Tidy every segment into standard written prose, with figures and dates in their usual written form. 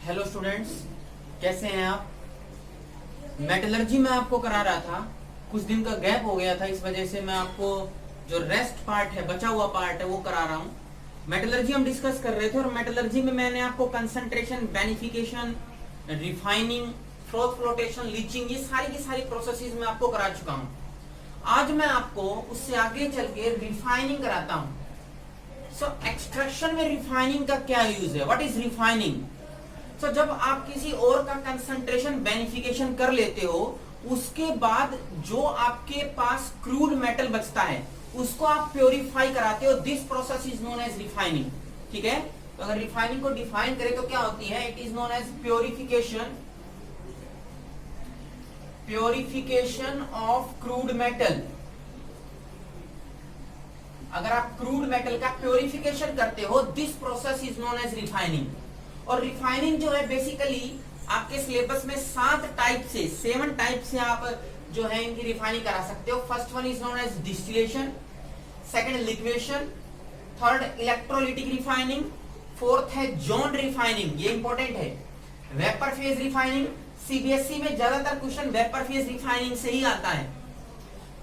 Hello students, कैसे हैं आप। मेटलर्जी में आपको करा रहा था, कुछ दिन का गैप हो गया था, इस वजह से मैं आपको जो रेस्ट पार्ट है, बचा हुआ पार्ट है, वो करा रहा हूँ। मेटलर्जी हम डिस्कस कर रहे थे और मेटलर्जी में मैंने आपको concentration, beneficiation, refining, froth flotation, leaching, ये सारी की सारी प्रोसेसेस मैं आपको करा चुका हूँ। आज मैं आपको उससे आगे चल के रिफाइनिंग कराता हूँ। एक्सट्रैक्शन में रिफाइनिंग का क्या यूज है, व्हाट इज रिफाइनिंग। जब आप किसी और का कंसंट्रेशन बेनिफिकेशन कर लेते हो, उसके बाद जो आपके पास क्रूड मेटल बचता है उसको आप प्योरीफाई कराते हो। This process is known as refining. ठीक है, तो अगर रिफाइनिंग को डिफाइन करें तो क्या होती है, it is known as purification, purification of crude metal. अगर आप क्रूड मेटल का प्योरिफिकेशन करते हो, this process is known as refining. और रिफाइनिंग जो है बेसिकली आपके सिलेबस में 7 टाइप से आप जो है इनकी रिफाइनिंग करा सकते हो। First one is known as distillation, second liquation, third electrolytic refining, fourth है जोन रिफाइनिंग, ये इंपॉर्टेंट है। वेपर फेज रिफाइनिंग, सीबीएसई में ज्यादातर क्वेश्चन वेपर फेज रिफाइनिंग से ही आता है।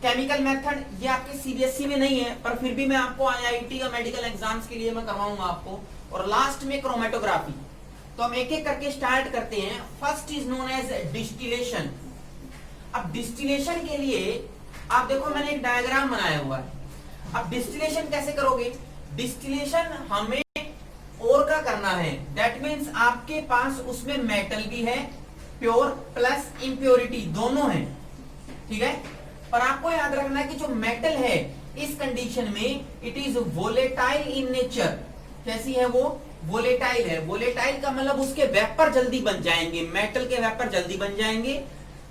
केमिकल मेथड, ये आपके सीबीएसई में नहीं है, पर फिर भी मैं आपको आईआईटी या मेडिकल एग्जाम्स के लिए मैं करवाऊंगा आपको। और लास्ट में क्रोमेटोग्राफी। तो हम एक एक करके स्टार्ट करते हैं। First is known as distillation. अब डिस्टिलेशन के लिए आप देखो, मैंने एक डायग्राम बनाया हुआ है। अब डिस्टिलेशन कैसे करोगे, डिस्टिलेशन हमें और का करना है, दैट मीन्स आपके पास उसमें मेटल भी है, प्योर प्लस इंप्योरिटी दोनों है। ठीक है, पर आपको याद रखना है कि जो मेटल है इस कंडीशन में it is volatile in nature. कैसी है वो, वोलेटाइल है। वोलेटाइल का मतलब उसके वेपर जल्दी बन जाएंगे, मेटल के वेपर जल्दी बन जाएंगे,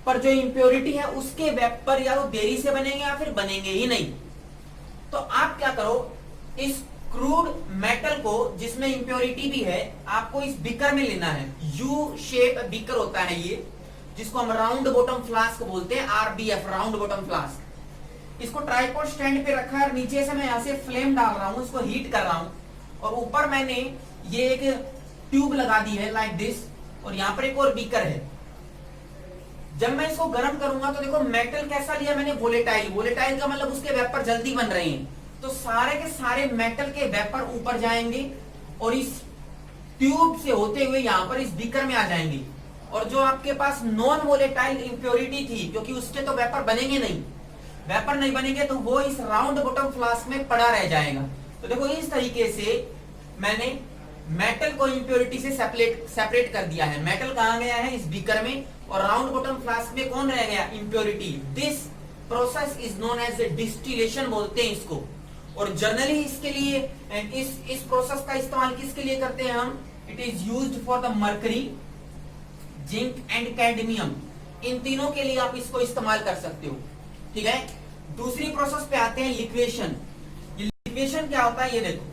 पर जो इंप्योरिटी है उसके वेपर या तो देरी से बनेंगे या फिर बनेंगे ही नहीं। तो आप क्या करो, इस क्रूड मेटल को जिसमें इंप्योरिटी भी है, आपको इस बीकर में लेना है। यू शेप बीकर होता है ये, जिसको हम राउंड बॉटम फ्लास्क बोलते हैं, आरबीएफ, राउंड बॉटम फ्लास्क। इसको ट्राइपॉड स्टैंड पे रखा है, नीचे से मैं यहां से फ्लेम डाल रहा हूं, इसको हीट कर रहा हूं, और ऊपर मैंने ये एक ट्यूब लगा दी है लाइक दिस, और यहाँ पर एक और बीकर है। जब मैं इसको गर्म करूंगा तो देखो मेटल कैसा लिया मैंने, वोलेटाइल। वोलेटाइल का मतलब उसके वेपर जल्दी बन रहे हैं, तो सारे के सारे मेटल के वेपर ऊपर जाएंगे और इस ट्यूब से होते हुए यहाँ पर इस बीकर में आ जाएंगे। और जो आपके पास नॉन वोलेटाइल इंप्योरिटी थी, क्योंकि उसके तो वेपर बनेंगे नहीं, वेपर नहीं बनेंगे तो वो इस राउंड बॉटम फ्लास्क में पड़ा रह जाएगा। तो देखो इस तरीके से मैंने मेटल को इंप्योरिटी से सेपरेट कर दिया है। मेटल कहां गया है, इस बीकर में, और राउंड बॉटम फ्लास्क में कौन रह गया, impurity. This process is known as distillation बोलते हैं इसको। और जनरली इसके लिए इस प्रोसेस का इस्तेमाल किसके लिए करते हैं हम, it is used for the mercury, zinc and cadmium, इन तीनों के लिए आप इसको इस्तेमाल कर सकते हो। ठीक है, दूसरी प्रोसेस पे आते हैं, लिक्वेशन। लिक्वेशन क्या होता है ये देखो,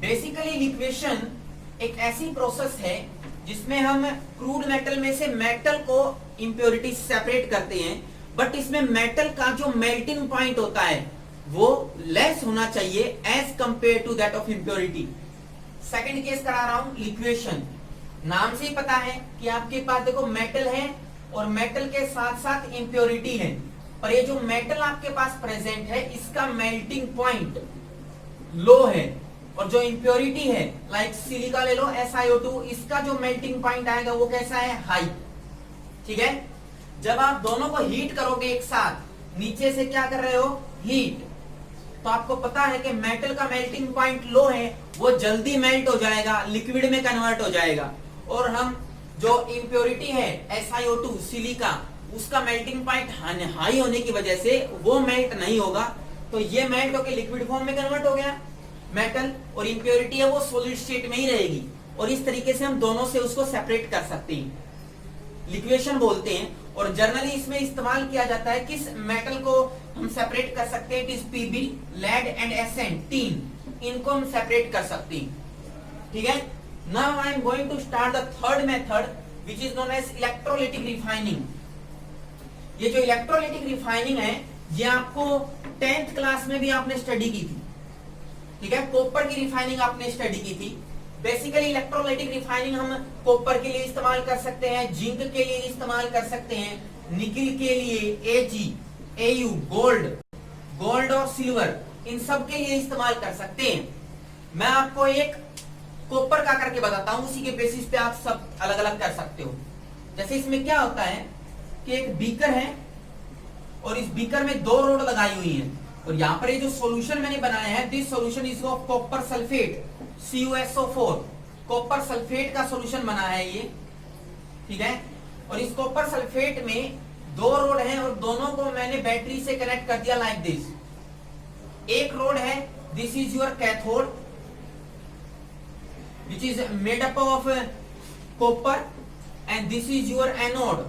बेसिकली लिक्वेशन एक ऐसी प्रोसेस है जिसमें हम क्रूड मेटल में से मेटल को इंप्योरिटी सेपरेट करते हैं, बट इसमें मेटल का जो मेल्टिंग पॉइंट होता है वो लेस होना चाहिए as compare to that of impurity. Second case करा रहा हूं, लिक्वेशन। नाम से ही पता है कि आपके पास देखो मेटल है और मेटल के साथ साथ इंप्योरिटी है, पर ये जो मेटल आपके पास प्रेजेंट है इसका मेल्टिंग पॉइंट लो है, और जो इंप्योरिटी है लाइक सिलिका ले लो, SiO2, इसका जो मेल्टिंग पॉइंट आएगा वो कैसा है, हाई। ठीक है, जब आप दोनों को हीट करोगे एक साथ, नीचे से क्या कर रहे हो, हीट, तो आपको पता है कि मेटल का मेल्टिंग पॉइंट लो है, वो जल्दी मेल्ट हो जाएगा, लिक्विड में कन्वर्ट हो जाएगा। और हम जो इंप्योरिटी है SiO2, सिलिका, उसका मेल्टिंग पॉइंट हाई होने की वजह से वो मेल्ट नहीं होगा, तो ये मेल्ट होकर लिक्विड फॉर्म में कन्वर्ट हो गया मेटल, और इंप्योरिटी है वो सॉलिड स्टेट में ही रहेगी। और इस तरीके से हम दोनों से उसको सेपरेट कर सकते हैं, लिक्वेशन बोलते हैं। और जनरली इसमें इस्तेमाल किया जाता है, किस मेटल को हम सेपरेट कर सकते हैं, it is PB, lead and एसेंट, टीन, इनको हम सेपरेट कर सकते हैं। ठीक है, now I am going to start the third method which is known as electrolytic refining. ये जो इलेक्ट्रोलिटिक रिफाइनिंग है ये आपको 10th क्लास में भी आपने स्टडी की थी। ठीक है, कॉपर की रिफाइनिंग आपने स्टडी की थी, बेसिकली इलेक्ट्रोलाइटिक रिफाइनिंग हम कॉपर के लिए इस्तेमाल कर सकते हैं, जिंक के लिए इस्तेमाल कर सकते हैं, निकिल के लिए Ag, Au, गोल्ड और सिल्वर, इन सब के लिए इस्तेमाल कर सकते हैं। मैं आपको एक कॉपर का करके बताता हूं, उसी के बेसिस पे आप सब अलग अलग कर सकते हो। जैसे इसमें क्या होता है कि एक बीकर है और इस बीकर में 2 रोड लगाई हुई है, और यहाँ पर ये जो सॉल्यूशन मैंने बनाया है, this solution is of copper sulphate CuSO4, copper sulphate का सॉल्यूशन बना है ये, ठीक है। और इस कॉपर सल्फेट में 2 रोड हैं और दोनों को मैंने बैटरी से कनेक्ट कर दिया लाइक दिस। एक रोड है, this is your cathode which is made up of copper, and this is your anode,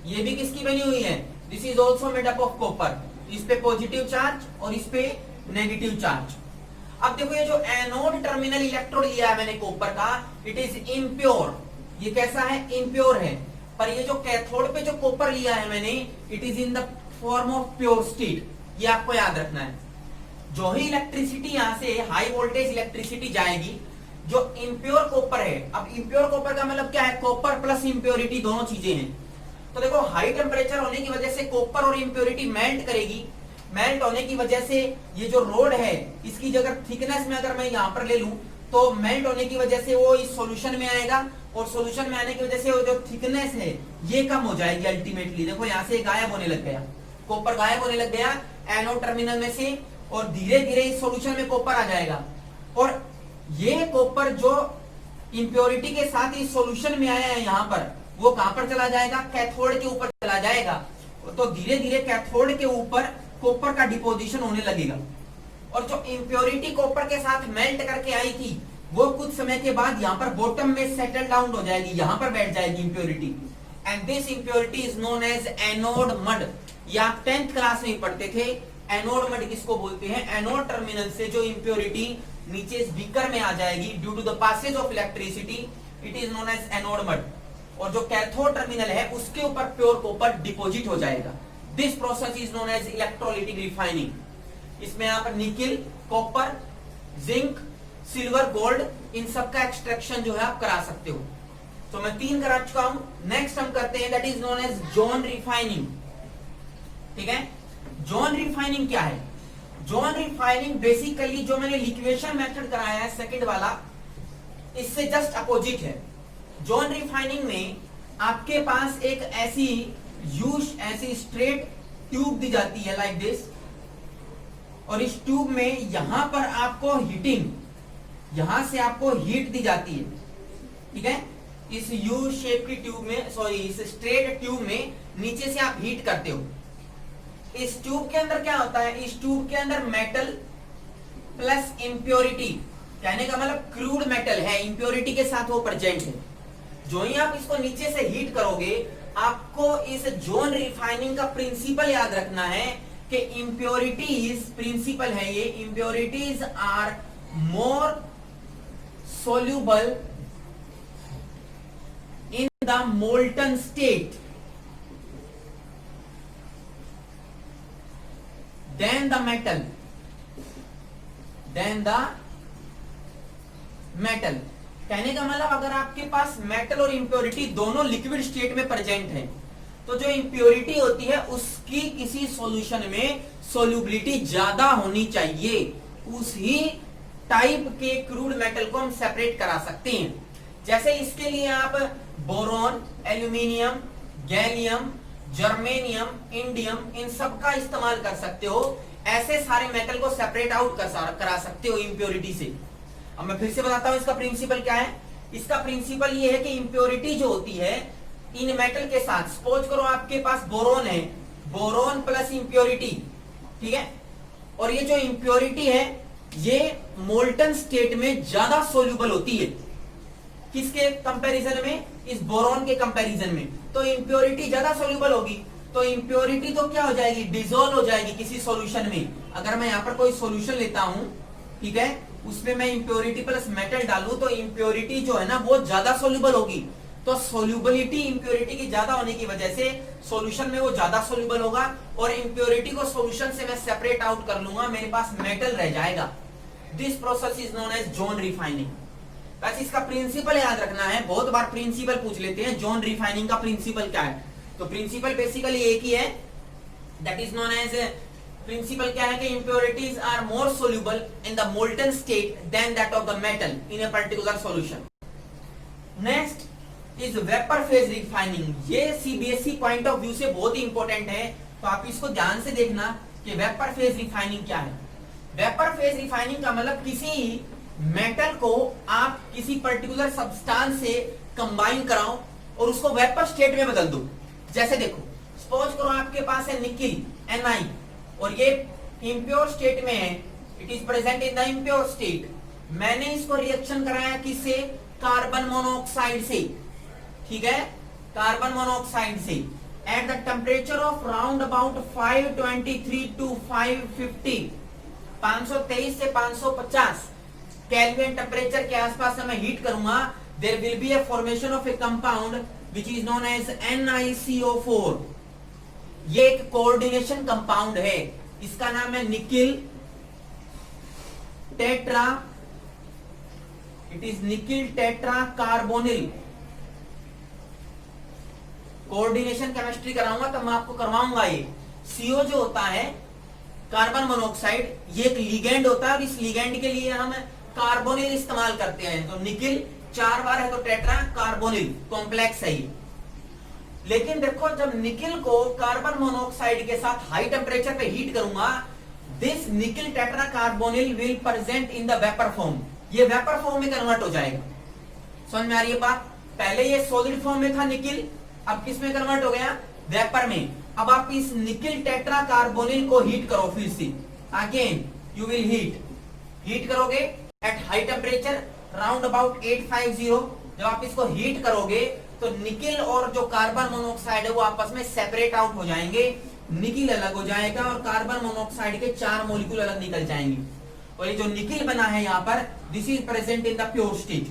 ये भी किसकी बनी हुई है, this is also made up of copper. इस पे पॉजिटिव चार्ज और इस पे नेगेटिव चार्ज। अब देखो ये जो एनोड टर्मिनल इलेक्ट्रोड लिया है मैंने कॉपर का, इट इज इम्प्योर, ये कैसा है, इम्प्योर है। पर ये जो कैथोड पे जो कॉपर लिया है मैंने, it is in the form of pure state, ये आपको याद रखना है। जो ही इलेक्ट्रिसिटी यहां से हाई वोल्टेज इलेक्ट्रिसिटी जाएगी, जो इम्प्योर कॉपर है, अब इम्प्योर कॉपर का मतलब क्या है, कॉपर प्लस इम्प्योरिटी दोनों चीजें हैं। तो देखो हाई टेम्परेचर होने की वजह से कॉपर और इम्प्योरिटी मेल्ट करेगी, मेल्ट होने की वजह से ये जो रोड है इसकी जगह थिकनेस में अगर मैं यहाँ पर ले लूं तो मेल्ट होने की वजह से वो इस सॉल्यूशन में आएगा, और सॉल्यूशन में आने की वजह से वो जो थिकनेस है ये कम हो जाएगी अल्टीमेटली। देखो यहाँ से गायब होने लग गया, कॉपर गायब होने लग गया एनोड टर्मिनल में से, और धीरे धीरे इस सॉल्यूशन में कॉपर आ जाएगा। और ये कॉपर जो इम्प्योरिटी के साथ इस सॉल्यूशन में आया है यहाँ पर, वो कहां पर चला जाएगा, कैथोड के ऊपर चला जाएगा। तो धीरे धीरे कैथोड के ऊपर कॉपर का डिपोजिशन होने लगेगा, और जो इम्प्योरिटी कॉपर के साथ मेल्ट करके आई थी वो कुछ समय के बाद यहाँ पर बॉटम में सेटल डाउन हो जाएगी, यहाँ पर बैठ जाएगी impurity, and this impurity is known as anode mud. ये आप 10th क्लास में पढ़ते थे। एनोड मड किसको बोलते हैं, एनोड टर्मिनल से जो इम्प्योरिटी नीचे इस बीकर में आ जाएगी due to the passage of electricity, it is known as anode mud. और जो कैथोड टर्मिनल है उसके ऊपर प्योर कॉपर डिपॉजिट हो जाएगा। This process is known as electrolytic refining. इसमें आप nickel, copper, zinc, silver, gold, इन सब का एक्सट्रैक्शन जो है आप करा सकते हो। तो मैं 3 करा चुका हूं। नेक्स्ट हम करते हैं, that is known as zone refining. ठीक है, जोन रिफाइनिंग क्या है? जोन रिफाइनिंग बेसिकली जो मैंने लिक्वेशन मेथड कराया है सेकंड वाला, इससे जस्ट अपोजिट है। जोन रिफाइनिंग में आपके पास एक ऐसी स्ट्रेट ट्यूब दी जाती है लाइक दिस, और इस ट्यूब में यहां पर आपको हीटिंग, यहां से आपको हीट दी जाती है। ठीक है, इस यू शेप की ट्यूब में, सॉरी इस स्ट्रेट ट्यूब में नीचे से आप हीट करते हो। इस ट्यूब के अंदर क्या होता है, इस ट्यूब के अंदर मेटल प्लस इंप्योरिटी, कहने का मतलब क्रूड मेटल है, इंप्योरिटी के साथ वो प्रेजेंट है। जो ही आप इसको नीचे से हीट करोगे, आपको इस जोन रिफाइनिंग का प्रिंसिपल याद रखना है कि इंप्योरिटीज, प्रिंसिपल है ये, impurities are more soluble in the molten state than the metal, कहने का मतलब अगर आपके पास मेटल और इंप्योरिटी दोनों लिक्विड स्टेट में प्रेजेंट है, तो जो इंप्योरिटी होती है उसकी किसी सॉल्यूशन में सोल्यूबिलिटी ज्यादा होनी चाहिए। उसी टाइप के क्रूड मेटल को हम सेपरेट करा सकते हैं। जैसे इसके लिए आप boron, aluminium, gallium, germanium, indium, इन सब का इस्तेमाल कर सकते हो। ऐसे सारे मेटल को सेपरेट आउट करा सकते हो इंप्योरिटी से। अब मैं फिर से बताता हूं इसका प्रिंसिपल क्या है। इसका प्रिंसिपल ये है कि इंप्योरिटी जो होती है इन मेटल के साथ, सपोज करो आपके पास बोरोन है, बोरोन प्लस इंप्योरिटी, ठीक है, और ये जो इंप्योरिटी है ये मोल्टन स्टेट में ज्यादा सोल्यूबल होती है। किसके कंपैरिजन में? इस बोरोन के कंपैरिजन में। तो इंप्योरिटी ज्यादा सोल्यूबल होगी, तो इंप्योरिटी तो क्या हो जाएगी, डिसॉल्व हो जाएगी किसी सॉल्यूशन में। अगर मैं यहाँ पर कोई सॉल्यूशन लेता हूं, ठीक है, उसमें मैं इंप्योरिटी प्लस मेटल डालूं तो इंप्योरिटी जो है ना वो ज्यादा सोल्यूबल होगी। तो सोल्यूबिलिटी इंप्योरिटी की ज्यादा होने की वजह से सॉल्यूशन में वो ज्यादा सोल्यूबल होगा, और इंप्योरिटी को सॉल्यूशन से मैं सेपरेट आउट कर लूंगा, मेरे पास मेटल रह जाएगा। This process is known as zone refining. बस इसका प्रिंसिपल याद रखना है, बहुत बार प्रिंसिपल पूछ लेते हैं, जोन रिफाइनिंग का प्रिंसिपल क्या है। तो प्रिंसिपल बेसिकली एक ही है, that is known as, principle क्या है कि impurities are more soluble in the molten state than that of the metal in a particular solution. Next is vapour phase refining. ये सीबीएसई पॉइंट ऑफ व्यू से बहुत ही important है, तो आप इसको ध्यान से देखना कि वेपर फेज रिफाइनिंग क्या है। वेपर फेज रिफाइनिंग का मतलब किसी मेटल को आप किसी पर्टिकुलर सब्सटेंस से कंबाइन कराओ और उसको वेपर स्टेट में बदल दो। जैसे देखो, सपोज करो आपके पास है निकिल Na और ये इम्प्योर स्टेट में है, it is present in the impure state. मैंने इसको रिएक्शन कराया किससे, कार्बन मोनोऑक्साइड से, ठीक है, कार्बन मोनोऑक्साइड से, at the temperature of round about 523 to 550, 523 से 550 केल्विन टेम्परेचर के आसपास मैं हीट करूंगा, there will be a formation of a compound which is known as NiCO4। ये एक कोऑर्डिनेशन कंपाउंड है, इसका नाम है nickel tetra, it is nickel tetra carbonyl. Coordination chemistry कराऊंगा तब मैं आपको करवाऊंगा। ये CO जो होता है कार्बन मोनोऑक्साइड, ये एक लिगेंड होता है और इस लिगेंड के लिए हम कार्बोनिल इस्तेमाल करते हैं। तो निकिल 4 बार है तो टेट्रा कार्बोनिल कॉम्प्लेक्स है ये। लेकिन देखो, जब निकिल को कार्बन मोनोऑक्साइड के साथ हाई टेम्परेचर पे हीट करूंगा, this nickel tetra carbonyl will present in the vapour form. ये वेपर फॉर्म में कन्वर्ट हो जाएगा। समझ में आ रही है बात? पहले ये सॉलिड फॉर्म में था निकिल, अब किस में कन्वर्ट हो गया, वेपर में। अब आप इस निकिल टेट्रा कार्बोनिल को हीट करो फिर से, अगेन यू विल हीट करोगे eight high temperature round about 850। जब आप इसको हीट करोगे तो निकिल और जो कार्बन मोनोऑक्साइड है वो आपस में सेपरेट आउट हो जाएंगे, निकिल अलग हो जाएगा और कार्बन मोनोऑक्साइड के 4 मॉलिक्यूल अलग निकल जाएंगे। और ये जो निकिल बना है यहाँ पर, this is present in the pure state,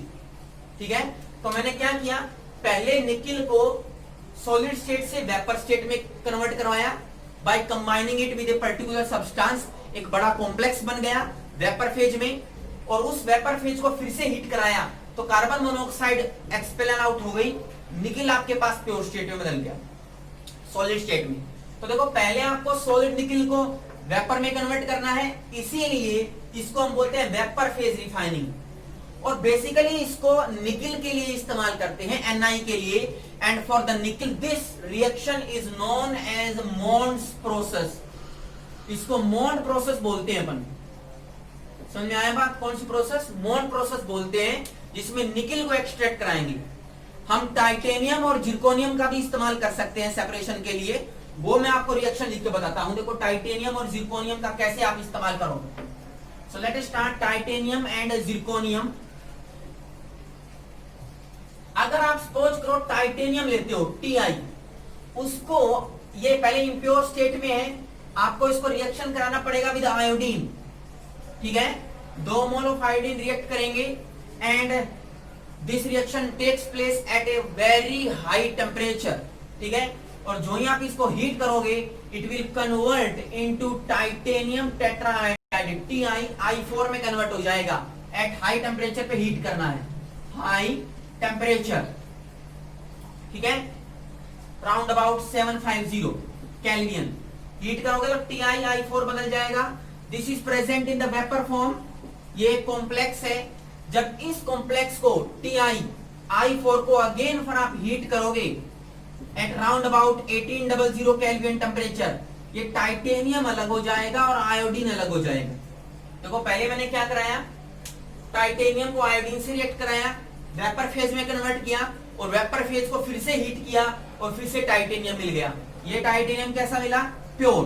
ठीक है। तो मैंने क्या किया, पहले निकिल को सॉलिड स्टेट से वेपर स्टेट में कन्वर्ट करवाया by combining it with a particular substance. एक बड़ा कॉम्प्लेक्स बन गया वेपर फेज में, और उस वेपर फेज को फिर से हीट कराया तो कार्बन मोनोऑक्साइड एक्सपेलन आउट हो गई, निकिल आपके पास प्योर स्टेट में बदल गया, सॉलिड स्टेट में। तो देखो, पहले आपको सॉलिड निकिल को वेपर में कन्वर्ट करना है, इसीलिए इसको हम बोलते हैं वेपर फेज रिफाइनिंग। और बेसिकली इसको निकिल के लिए इस्तेमाल करते हैं, Ni के लिए। And for the nickel this reaction is known as Mond's process. इसको मोन्ड प्रोसेस बोलते हैं अपन। समझ में आया बात? कौन सी प्रोसेस? मोन्ड प्रोसेस बोलते हैं, जिसमें निकिल को एक्सट्रैक्ट कराएंगे। हम टाइटेनियम और जिरकोनियम का भी इस्तेमाल कर सकते हैं सेपरेशन के लिए, वो मैं आपको रिएक्शन लिख के बताता हूं। देखो, टाइटेनियम और जिरकोनियम का कैसे आप इस्तेमाल करोगे। So let us start titanium and zirconium. अगर आप सपोज करो टाइटेनियम लेते हो Ti, उसको, ये पहले इम्प्योर स्टेट में है, आपको इसको रिएक्शन कराना पड़ेगा विद आयोडीन, ठीक है। 2 मोल ऑफ आयोडीन रिएक्ट करेंगे and this reaction takes place at a very high temperature, ठीक है। और जो ही आप इसको हीट करोगे, it will convert into titanium tetraiodide, TiI4 में कन्वर्ट हो जाएगा। एट हाई टेम्परेचर पे हीट करना है, हाई टेम्परेचर, ठीक है, राउंड अबाउट 750 केल्विन। हीट करोगे तो TiI4 बदल जाएगा। This is present in the vapour form. ये कॉम्प्लेक्स है। जब इस कॉम्प्लेक्स को TiI4 को अगेन फिर आप हीट करोगे at round about 1800 kelvin temperature, ये टाइटेनियम अलग हो जाएगा और आयोडीन अलग हो जाएगा। देखो, पहले मैंने क्या कराया, टाइटेनियम को आयोडीन से रिएक्ट कराया, वेपर फेज में कन्वर्ट किया और वेपर फेज को फिर से हीट किया और फिर से टाइटेनियम मिल गया। ये टाइटेनियम कैसा मिला, प्योर।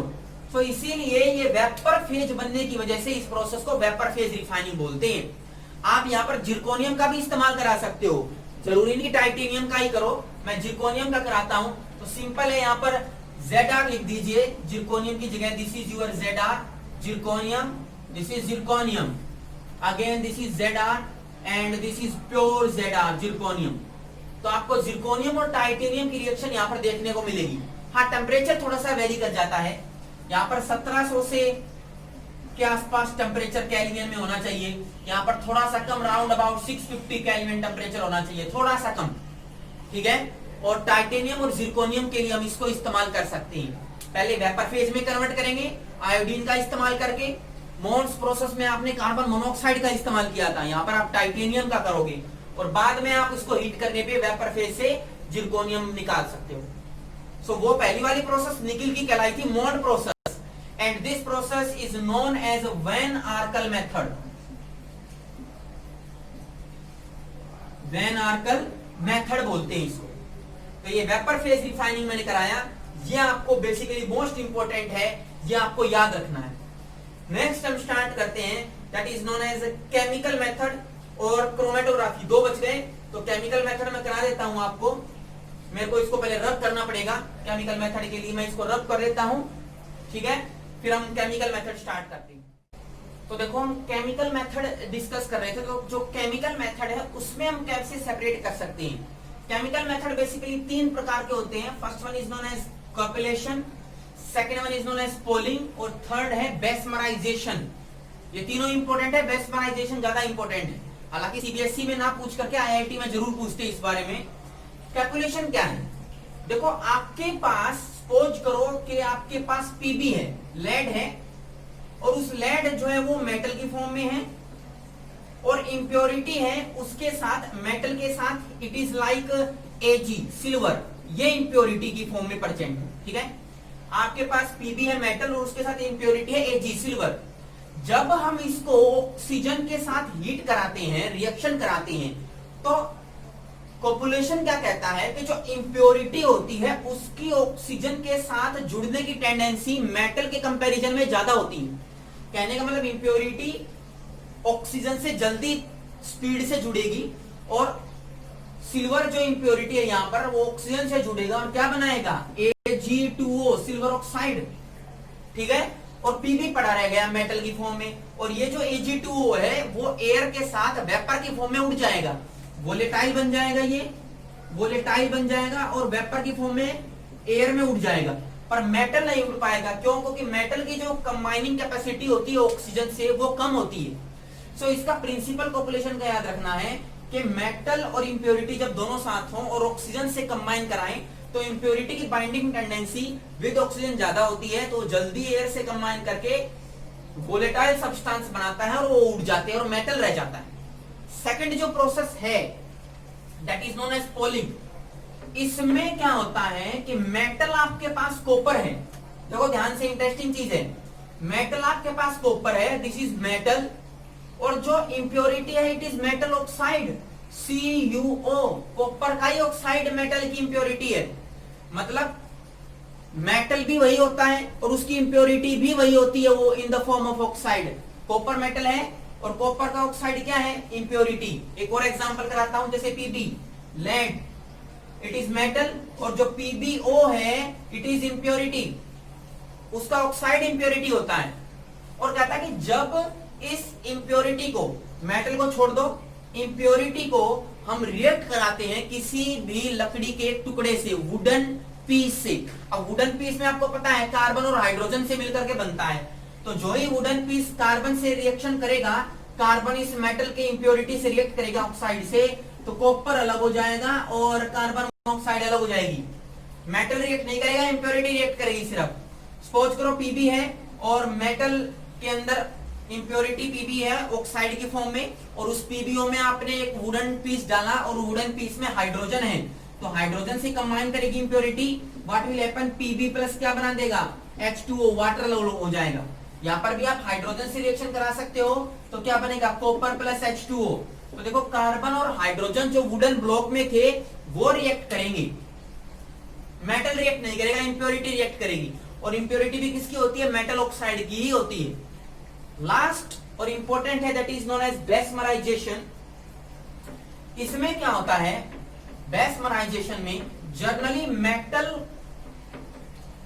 तो इसीलिए ये वेपर फेज बनने की वजह से इस प्रोसेस को वेपर फेज रिफाइनिंग बोलते हैं। आप यहाँ पर जिरकोनियम का भी इस्तेमाल करा सकते हो, जरूरी नहीं टाइटेनियम का ही करो। मैं जिरकोनियम का कराता हूं, तो सिंपल है, यहाँ पर Zr लिख दीजिए जिरकोनियम की जगह। This is your Zr zirconium, this is zirconium, again this is Zr and this is pure Zr zirconium. तो आपको जिरकोनियम और टाइटेनियम की रिएक्शन यहाँ पर देखने को मिलेगी। हाँ, टेम्परेचर थोड़ा सा वेरी कर जाता है। यहाँ पर 1700 से के आसपास टेम्परेचर केल्विन में होना चाहिए। यहाँ पर थोड़ा सा कम, राउंड अबाउट 650 केल्विन टेम्परेचर होना चाहिए, थोड़ा सा कम, ठीक है। और टाइटेनियम और जिरकोनियम के लिए हम इसको इस्तेमाल कर सकते हैं। पहले वेपर फेज में कन्वर्ट करेंगे आयोडीन का इस्तेमाल करके। मोन्स प्रोसेस में आपने कार्बन मोनोऑक्साइड का इस्तेमाल किया था, यहाँ पर आप टाइटेनियम का करोगे और बाद में आप इसको हीट करने पे वेपर फेज से जिरकोनियम निकाल सकते हो। सो वो पहली वाली प्रोसेस निकल की कहलाई थी Mond process, and this process is known as van Arkel method. Van Arkel method बोलते हैं इसको। तो ये वेपर फेज रिफाइनिंग मैंने कराया, ये आपको बेसिकली मोस्ट इंपॉर्टेंट है, ये आपको याद रखना है। नेक्स्ट हम स्टार्ट करते हैं, that is known as chemical method और क्रोमेटोग्राफी। दो बच गए, तो केमिकल मेथड में करा देता हूं आपको। मेरे को इसको पहले रब करना पड़ेगा, केमिकल मेथड के लिए मैं इसको रब कर देता हूं, ठीक है, फिर हम केमिकल मेथड स्टार्ट करते हैं। तो देखो हम केमिकल मेथड डिस्कस कर रहे थे, तो जो केमिकल मेथड है उसमें हम कैसे सेपरेट कर सकते हैं। केमिकल मेथड बेसिकली तीन प्रकार के होते हैं। First one is known as cupellation, second one is known as poling और थर्ड है बेस्मराइजेशन। ये तीनों इंपॉर्टेंट है, बेस्मराइजेशन ज्यादा इंपॉर्टेंट है। हालांकि सीबीएसई में ना पूछ करके आईआईटी में जरूर पूछते इस बारे में। कैलकुलेशन क्या है, देखो आपके पास सपोज करो कि आपके पास पीबी है, लेड है, और उस लेड जो है वो मेटल की फॉर्म में है और इंप्योरिटी है उसके साथ, मेटल के साथ it is like AG silver, ये इंप्योरिटी की फॉर्म में प्रेजेंट है, ठीक है। आपके पास पीबी है मेटल और उसके साथ इंप्योरिटी है एजी सिल्वर। जब हम इसको ऑक्सीजन के साथ हीट कराते हैं, रिएक्शन कराते हैं, तो कॉपुलेशन क्या कहता है कि जो इंप्योरिटी होती है उसकी ऑक्सीजन के साथ जुड़ने की टेंडेंसी मेटल के कंपैरिजन में ज्यादा होती है। कहने का मतलब इंप्योरिटी ऑक्सीजन से जल्दी स्पीड से जुड़ेगी और सिल्वर जो इंप्योरिटी है यहां पर वो ऑक्सीजन से जुड़ेगा और क्या बनाएगा, Ag2O सिल्वर ऑक्साइड, ठीक है। और पीबी पड़ा रह गया मेटल की फॉर्म में, और ये जो Ag2O है वो एयर के साथ वेपर की फॉर्म में उड़ जाएगा, वोलेटाइल बन जाएगा, ये वोलेटाइल बन जाएगा और वेपर की फॉर्म में एयर में उड़ जाएगा। पर मेटल नहीं उड़ पाएगा, क्यों? क्योंकि मेटल की जो कंबाइनिंग कैपेसिटी होती है ऑक्सीजन से वो कम होती है। सो इसका प्रिंसिपल कॉपुलेशन का याद रखना है कि मेटल और इंप्योरिटी जब दोनों साथ हों और ऑक्सीजन से कंबाइन कराएं तो इंप्योरिटी की बाइंडिंग टेंडेंसी विद ऑक्सीजन ज्यादा होती है, तो जल्दी एयर से कंबाइन करके वोलेटाइल सब्सटेंस बनाता है और वो उड़ जाते हैं और मेटल रह जाता है। सेकंड जो प्रोसेस है that is known as poling. इसमें क्या होता है कि मेटल आपके पास कॉपर है, देखो ध्यान से, इंटरेस्टिंग चीज है, मेटल आपके पास कॉपर है, दिस इज मेटल, और जो इंप्योरिटी है it is metal oxide, CuO, copper का ही ऑक्साइड मेटल की इंप्योरिटी है। मतलब मेटल भी वही होता है और उसकी इंप्योरिटी भी वही होती है, वो in the form of oxide. Copper metal है और कॉपर का ऑक्साइड क्या है, इंप्योरिटी। एक और एग्जांपल कराता हूं, जैसे PB lead, it is metal, और जो PbO है इट इज इंप्योरिटी, उसका ऑक्साइड इंप्योरिटी होता है। और कहता है कि जब इस इंप्योरिटी को, मेटल को छोड़ दो, इंप्योरिटी को हम रिएक्ट कराते हैं किसी भी लकड़ी के टुकड़े से, वुडन पीस से। अब वुडन पीस में आपको पता है कार्बन और हाइड्रोजन से मिलकर के बनता है, तो जो ही वुडन पीस कार्बन से रिएक्शन करेगा, कार्बन इस मेटल के इंप्योरिटी से रिएक्ट करेगा ऑक्साइड से, तो कॉपर अलग हो जाएगा और कार्बन ऑक्साइड अलग हो जाएगी। मेटल रिएक्ट नहीं करेगा, इंप्योरिटी रिएक्ट करेगी सिर्फ। सपोज करो पीबी है और मेटल के अंदर इंप्योरिटी पीबी है ऑक्साइड की फॉर्म में, और उस पीबीओ में आपने एक वुडन पीस डाला और वुडन पीस में हाइड्रोजन है, तो हाइड्रोजन से कंबाइन करेगी impurity, what will happen, PB plus क्या बना देगा, H2O, वाटर हो जाएगा। यहाँ पर भी आप हाइड्रोजन से रिएक्शन करा सकते हो, तो क्या बनेगा, कॉपर प्लस H2O। तो देखो कार्बन और हाइड्रोजन जो वुडन ब्लॉक में थे वो रिएक्ट करेंगे, मेटल रिएक्ट नहीं करेगा, इंप्योरिटी रिएक्ट करेगी, और इंप्योरिटी भी किसकी होती है, मेटल ऑक्साइड की ही होती है। लास्ट और इंपॉर्टेंट है दैट इज नोन एज बेस्मराइजेशन। इसमें क्या होता है, बेस्मराइजेशन में जनरली मेटल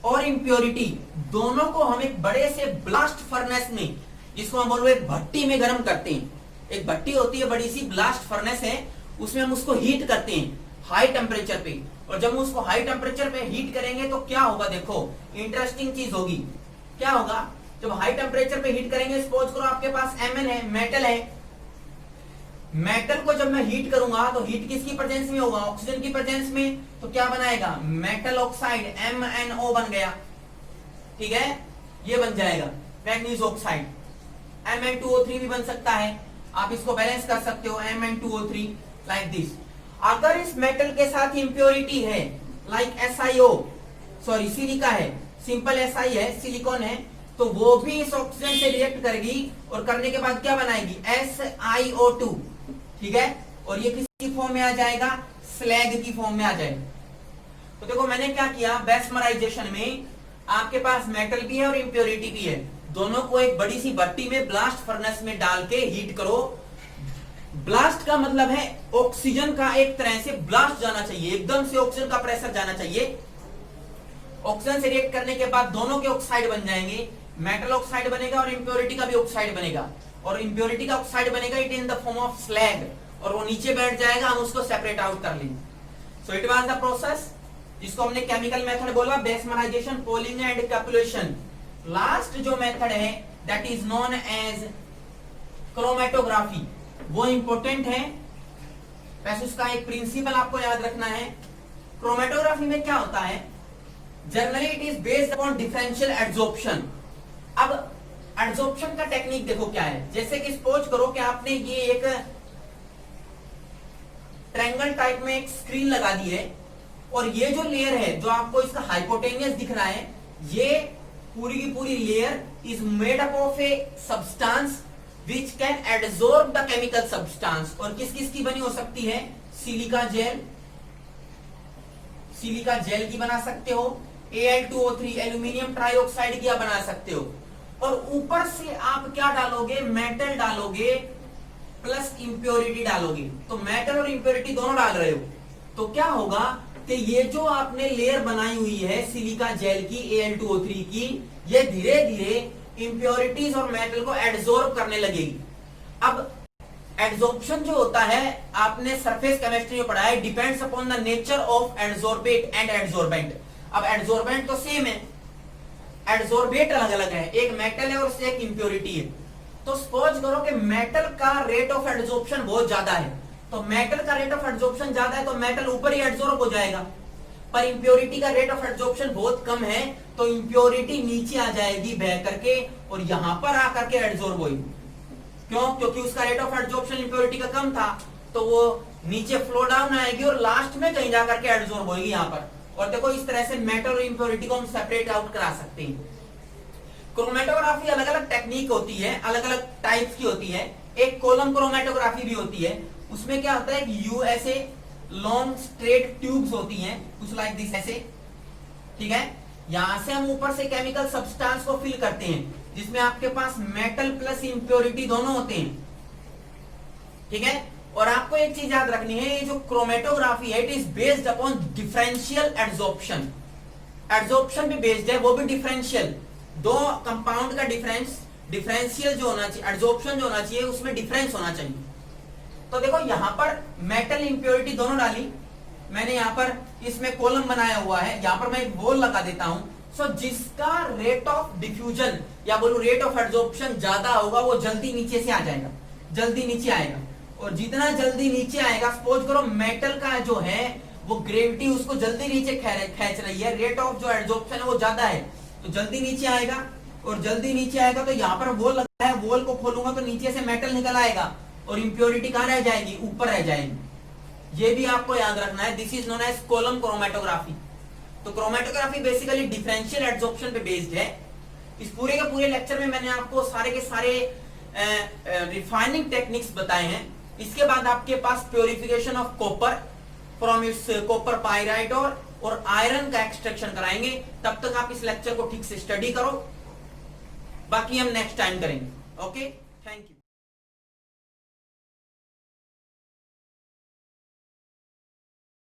और इंप्योरिटी दोनों को हम एक बड़े से ब्लास्ट फर्नेस में, जिसको हम बोलते हैं भट्टी में गर्म करते हैं। एक भट्टी होती है, बड़ी सी ब्लास्ट फर्नेस है, उसमें हम उसको हीट करते हैं हाई टेम्परेचर पे, और जब हम उसको हाई टेम्परेचर पे हीट करेंगे तो क्या होगा, देखो इंटरेस्टिंग चीज होगी। क्या होगा जब हाई टेम्परेचर पे हीट करेंगे, सपोज करो आपके पास Mn है, मेटल है, मेटल को जब मैं हीट करूंगा तो हीट किसकी प्रेजेंस में होगा, ऑक्सीजन की प्रेजेंस में, तो क्या बनाएगा, मेटल ऑक्साइड MnO बन गया, ठीक है, ये बन जाएगा मैग्नीज ऑक्साइड। Mn2O3 भी बन सकता है, आप इसको बैलेंस कर सकते हो, Mn2O3 लाइक दिस। अगर इस मेटल के साथ इंप्योरिटी है लाइक SiO, सॉरी सिलिका है, सिंपल Si है, सिलिकॉन है, तो वो भी इस ऑक्सीजन से रिएक्ट करेगी और करने के बाद क्या बनाएगी, SiO2, ठीक है, और ये किसकी फॉर्म में आ जाएगा, स्लैग की फॉर्म में आ जाएगा। तो देखो मैंने क्या किया, बेस्मराइजेशन में आपके पास मेटल भी है और इंप्योरिटी भी है, दोनों को एक बड़ी सी भट्टी में ब्लास्ट फर्नेस में डाल के हीट करो। ब्लास्ट का मतलब है ऑक्सीजन का एक तरह से ब्लास्ट जाना चाहिए, एकदम से ऑक्सीजन का प्रेशर जाना चाहिए। ऑक्सीजन से रिएक्ट करने के बाद दोनों के ऑक्साइड बन जाएंगे, मेटल ऑक्साइड बनेगा और इंप्योरिटी का भी ऑक्साइड बनेगा, और इंप्योरिटी का ऑक्साइड बनेगा it in the form of slag, और वो नीचे बैठ जाएगा, हम उसको सेपरेट आउट कर लेंगे। So it was the process जिसको हमने केमिकल मेथड बोला, bessemerization, poling and cupellation. Last जो मेथड है that is known as chromatography, वो इंपॉर्टेंट है, वैसे उसका एक प्रिंसिपल आपको याद रखना है। क्रोमेटोग्राफी में क्या होता है, generally it is based upon differential adsorption. अब एड्सॉर्प्शन का टेक्निक देखो क्या है, जैसे कि सपोज करो कि आपने ये एक ट्रायंगल टाइप में एक स्क्रीन लगा दी है, और ये जो लेयर है जो आपको इसका हाइपोटेनियस दिख रहा है, ये पूरी की पूरी layer is made up of a substance which can absorb the chemical substance. और किस किस की बनी हो सकती है, सिलिका जेल, सिलिका जेल की बना सकते हो, Al2O3 एल्यूमिनियम ट्राइऑक्साइड की बना सकते हो, और ऊपर से आप क्या डालोगे, मेटल डालोगे प्लस इंप्योरिटी डालोगे। तो मेटल और इंप्योरिटी दोनों डाल रहे हो, तो क्या होगा कि ये जो आपने लेयर बनाई हुई है सिलिका जेल की, Al2O3 की, ये धीरे धीरे इंप्योरिटीज और मेटल को एड्सॉर्ब करने लगेगी। अब एड्सॉर्प्शन जो होता है, आपने सरफेस केमिस्ट्री में पढ़ा है, depends upon the nature of adsorbate and adsorbent. अब एड्सॉर्बेंट तो सेम है, एड्सॉर्बेट अलग अलग है, एक मेटल है और एक इंप्योरिटी है। तो सपोज करो कि मेटल का रेट ऑफ एड्सॉर्प्शन बहुत ज्यादा है, तो मेटल का रेट ऑफ एड्सॉर्प्शन ज्यादा है तो मेटल ऊपर ही एड्सॉर्ब हो जाएगा, पर इंप्योरिटी का रेट ऑफ एड्सॉर्प्शन बहुत कम है, तो इंप्योरिटी नीचे आ जाएगी बह करके, और यहां पर आकर के एड्सॉर्ब होगी। क्यों, क्योंकि उसका रेट ऑफ एड्सॉर्प्शन इंप्योरिटी का कम था, तो वो नीचे फ्लो डाउन आएगी और लास्ट में कहीं जाकर के एड्सॉर्ब होगी यहां पर। और देखो इस तरह से मेटल और इंप्योरिटी को हम सेपरेट आउट करा सकते हैं। क्रोमेटोग्राफी अलग अलग टेक्निक होती है, अलग अलग टाइप्स की होती है। एक कॉलम क्रोमेटोग्राफी भी होती है, उसमें क्या होता है, यू ऐसे लॉन्ग स्ट्रेट ट्यूब्स होती हैं, कुछ लाइक दिस ऐसे, ठीक है, यहां से हम ऊपर से केमिकल सब्सटेंस को फिल करते हैं, जिसमें आपके पास मेटल प्लस इंप्योरिटी दोनों होते हैं, ठीक है। और आपको एक चीज याद रखनी है, ये जो क्रोमेटोग्राफी है it is based upon differential adsorption. Adsorption भी बेस्ड है, वो भी डिफरेंशियल, दो कंपाउंड का डिफरेंस, डिफरेंशियल जो होना चाहिए, एड्सॉर्प्शन जो होना चाहिए उसमें डिफरेंस होना चाहिए। तो देखो यहां पर मेटल इंप्योरिटी दोनों डाली मैंने, यहां पर इसमें कॉलम बनाया हुआ है, यहां पर मैं एक वॉल लगा देता हूं। सो जिसका रेट ऑफ डिफ्यूजन या बोलो रेट ऑफ एड्सॉर्प्शन ज्यादा होगा वो जल्दी नीचे से आ जाएगा, जल्दी नीचे आएगा, और जितना जल्दी नीचे आएगा, सपोज करो मेटल का जो है वो ग्रेविटी उसको जल्दी नीचे खींच रही है, रेट ऑफ जो एड्सॉर्प्शन है वो ज्यादा है, तो जल्दी नीचे आएगा, और जल्दी नीचे आएगा तो यहाँ पर वॉल लगा है, वॉल को खोलूंगा तो नीचे से मेटल निकल आएगा, और इंप्योरिटी कहां रह जाएगी, ऊपर रह जाएगी। ये भी आपको याद रखना है, this is known as column chromatography. तो क्रोमेटोग्राफी बेसिकली डिफरेंशियल एड्सॉर्प्शन पे बेस्ड है। इस पूरे के पूरे लेक्चर में मैंने आपको सारे के सारे रिफाइनिंग टेक्निक्स बताए हैं। इसके बाद आपके पास purification of copper from its copper pyrite और आयरन का एक्सट्रैक्शन कराएंगे। तब तक आप इस लेक्चर को ठीक से स्टडी करो, बाकी हम नेक्स्ट टाइम करेंगे। Okay, thank you.